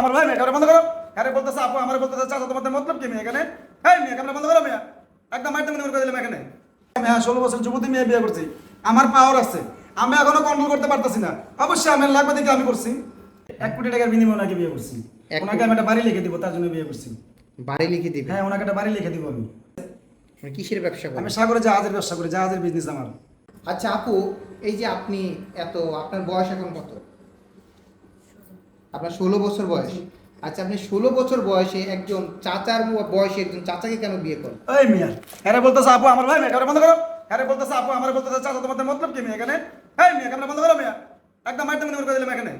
আমার ভাই মেয়ে ক্যামেরা বন্ধ করো। আরে বলতেছে আপু আমার বলতেছে চাচা তোমাদের মতলব কি মেয়ে এখানে? এই মেয়ে ক্যামেরা বন্ধ করো মেয়ে। একদম মাইতে মনে করে দিলাম এখানে। আমি 16 বছর যুবতী মেয়ে বিয়ে করছি। আমার পাওয়ার আছে। আমি এখনো কন্ট্রোল করতে পারতেছি না। অবশ্যই আমার লাগবে দেখে আমি করছি। 1 কোটি টাকার বিনিময়ে ওনাকে বিয়ে করছি। ওনাকে আমি একটা বাড়ি লিখে দিব তার জন্য বিয়ে করছি। বাড়ি লিখে দিবে? হ্যাঁ ওনাকে একটা বাড়ি লিখে দিব আমি। মানে কিসের ব্যবসা করেন? আমি সাগরে জাহাজের ব্যবসা করি, জাহাজের বিজনেস আমার। আচ্ছা আপু, এই যে আপনি আপনার বয়স এখন কত? আপনার 16 বছর বয়স। আচ্ছা, আপনি 16 বছর বয়সে একজন চাচার বয়সে একজন চাচাকে কেন বিয়ে করেন? এই মিয়া আরে বলতেছে আপু আমার ভাই মেয়ে ক্যামেরা বন্ধ করো। আরে বলতেছে আপু আমার বলতেছে চাচা তোমাদের মতলব কি মেয়ে এখানে? এই মেয়ে ক্যামেরা বন্ধ করো মেয়ে। একদম মাইতে মনে করে দিলাম এখানে।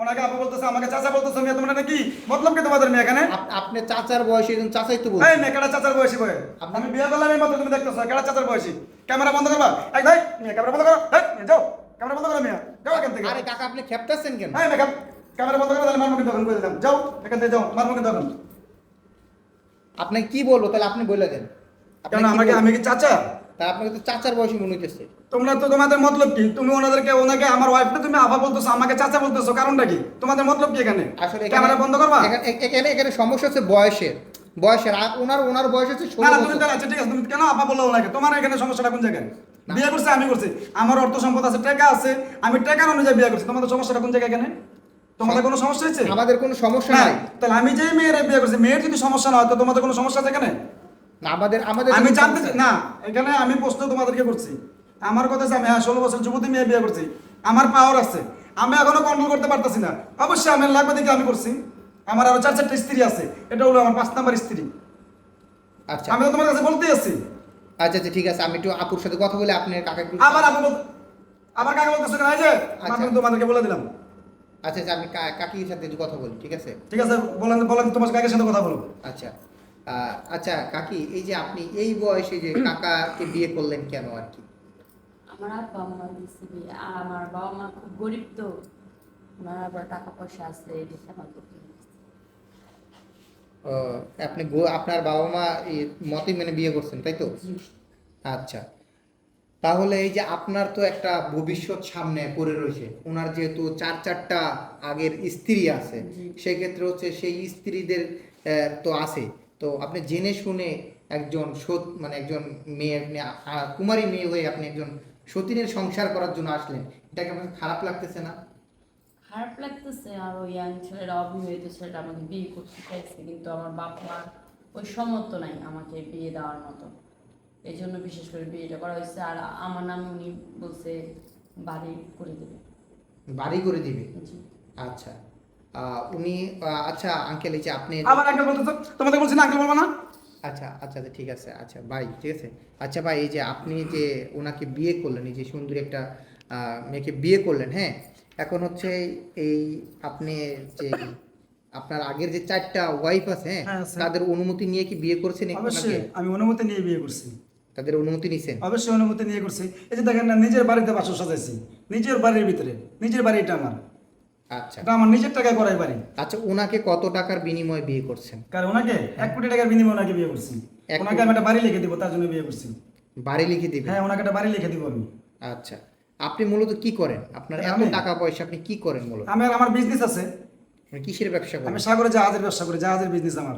ওনাকে আপু বলতেছে আমাকে চাচা বলতেছে মেয়ে তোমরা নাকি মতলব কি তোমাদের মেয়ে এখানে? আপনি চাচার বয়সে একজন চাচাই তো এই বলছেন। মেয়ে কেডা চাচার বয়সী বয়ে? আমি বিয়ে করলাম এই মাত্র তুমি দেখতেছো কেডা চাচার বয়সী? ক্যামেরা বন্ধ করবা। এই ভাই মেয়ে ক্যামেরা বন্ধ করো। এই মেয়ে যাও ক্যামেরা বন্ধ করো মেয়ে। যাও এখান থেকে। আরে কাকা, আপনি খেপতাছেন কেন? এই মেয়ে ক্যামেরা বন্ধ করো তাহলে মারমু কিন্তু তখন করে দিলাম। যাও এখান থেকে যাও মারমু কিন্তু তখন। আপনাকে কি বলবো তাহলে আপনি বলে দেন। কেন আমাকে আমি কি চাচা? তা আপনাকে তো চাচার বয়সী মনে হইতেছে। তোমরা তো তোমাদের মতলব কি? তুমি ওনাকে আমার ওয়াইফকে তুমি আফা বলতেছো আমাকে চাচা বলতেছো কারণটা কি? তোমাদের মতলব কি এখানে? আসলে ক্যামেরা বন্ধ করবা। এখানে সমস্যা হচ্ছে বয়সের আর ওনার বয়স হচ্ছে না 16 তুমি বছর। তাহলে আচ্ছা ঠিক আছে তুমি কেন আপা বললো ওনাকে? তোমার এখানে সমস্যাটা কোন জায়গায়? বিয়ে করছে আমি করছি, আমার অর্থ সম্পদ আছে, টাকা আছে, আমি টাকার অনুযায়ী বিয়ে করছি। তোমাদের সমস্যাটা কোন জায়গায় এখানে? তোমাদের কোনো সমস্যা হয়েছে? আমাদের কোনো সমস্যা না নাই। তাহলে আমি যেই মেয়ের বিয়ে করছি মেয়ের যদি সমস্যা না হয় তো তোমাদের কোনো সমস্যা আছে এখানে? না, আমাদের আমি কোনো জানতে সমস্যা না এখানে আমি প্রশ্ন তোমাদেরকে করছি। আমার কথা আছে আমি 16 বছর যুবতী মেয়ে বিয়ে করছি। আমার পাওয়ার আছে। আমি এখনো কন্ট্রোল করতে পারতেছি না। অবশ্যই আমার লাগবে দেখে আমি করছি। আমার আরো 4-4টা স্ত্রী আছে। এটা হলো আমার 5 নাম্বার স্ত্রী। আচ্ছা আমি তো তোমার কাছে বলতেই আছি। আচ্ছা আচ্ছা ঠিক আছে, আমি একটু আপুর সাথে কথা বলে আপনার কাকা একটু আবার কাকে বলতেছো কেন? এই যে আচ্ছা। আমি তোমাদেরকে বলে দিলাম। আচ্ছা আচ্ছা, আমি কাকির সাথে একটু কথা বলি, ঠিক আছে? ঠিক আছে বলেন বলেন তোমার কাকের সাথে কথা বলো। আচ্ছা আচ্ছা কাকি, এই যে আপনি এই বয়সে যে কাকাকে বিয়ে করলেন কেন আর কি? আমার আব্বা আমার দিচ্ছে বিয়ে। আর আমার বাবা মা খুব গরিব তো, ওনার আবার টাকা পয়সা আছে, এই দেখে আমার করতে হয়েছে। আপনার বাবা মা এই মতে মেনে বিয়ে করছেন, তাই তো? জি। আচ্ছা, তাহলে এই যে আপনার তো একটা ভবিষ্যৎ সামনে পড়ে রয়েছে। ওনার যেহেতু 4-4টা আগের স্ত্রী আছে, জি। সেক্ষেত্রে হচ্ছে সেই স্ত্রীদের তো আছে। তো আপনি জেনে শুনে একজন মানে একজন মেয়ে, কুমারী মেয়ে হয়ে আপনি একজন সতীনের সংসার করার জন্য আসলেন, এটাকে আপনার খারাপ লাগতেছে না? খারাপ লাগতেছে। আর ওই ইয়াং ছেলেরা, অবিবাহিত ছেলেরা আমাকে বিয়ে করতে চাইছে, কিন্তু আমার বাপ মার ওই সমর্থ নাই আমাকে বিয়ে দেওয়ার মতো। এই জন্য বিশেষ করে বিয়েটা করা হয়েছে। আর আমার নাম উনি বলছে বাড়ি করে দেবে। বাড়ি করে দিবে? জি। আচ্ছা, উনি আচ্ছা আঙ্কেল, এই যে আপনি আবার আঙ্কেল বলতেছো, তোমাদের বলছি না আঙ্কেল বলবো না। আচ্ছা আচ্ছা আচ্ছা, ঠিক আছে। আচ্ছা ভাই, ঠিক আছে। আচ্ছা ভাই, এই যে আপনি যে ওনাকে বিয়ে করলেন, এই যে সুন্দরী একটা মেয়েকে বিয়ে করলেন, হ্যাঁ, এখন হচ্ছে এই আপনি যে আপনার আগের যে 4টা ওয়াইফ আছে, হ্যাঁ, হ্যাঁ, আছে। তাদের অনুমতি নিয়ে কি বিয়ে করছেন ওনাকে? অবশ্যই আমি অনুমতি নিয়ে বিয়ে করছি। তাদের অনুমতি নিছেন? অবশ্যই অনুমতি নিয়ে করছি। এই যে দেখেন না নিজের বাড়িতে বাসর সাজাইছি, নিজের বাড়ির ভিতরে, নিজের বাড়ি এটা আমার। আচ্ছা এটা আমার নিজের টাকায় করাই বাড়ি। আচ্ছা, ওনাকে কত টাকার বিনিময়ে বিয়ে করছেন? কারণ ওনাকে 1 কোটি টাকার বিনিময়ে ওনাকে বিয়ে করছি। 1 ওনাকে আমি একটা বাড়ি লিখে দিব তার জন্য বিয়ে করছি। বাড়ি লিখে দিবেন? হ্যাঁ ওনাকে একটা বাড়ি লিখে দিব আমি। আচ্ছা, আপনি মূলত কি করেন? আপনার এত আমি? টাকা পয়সা, আপনি কি করেন মূলত? আমার বিজনেস আছে। মানে কিসের ব্যবসা করেন? আমি সাগরে জাহাজের ব্যবসা করি, জাহাজের বিজনেস আমার।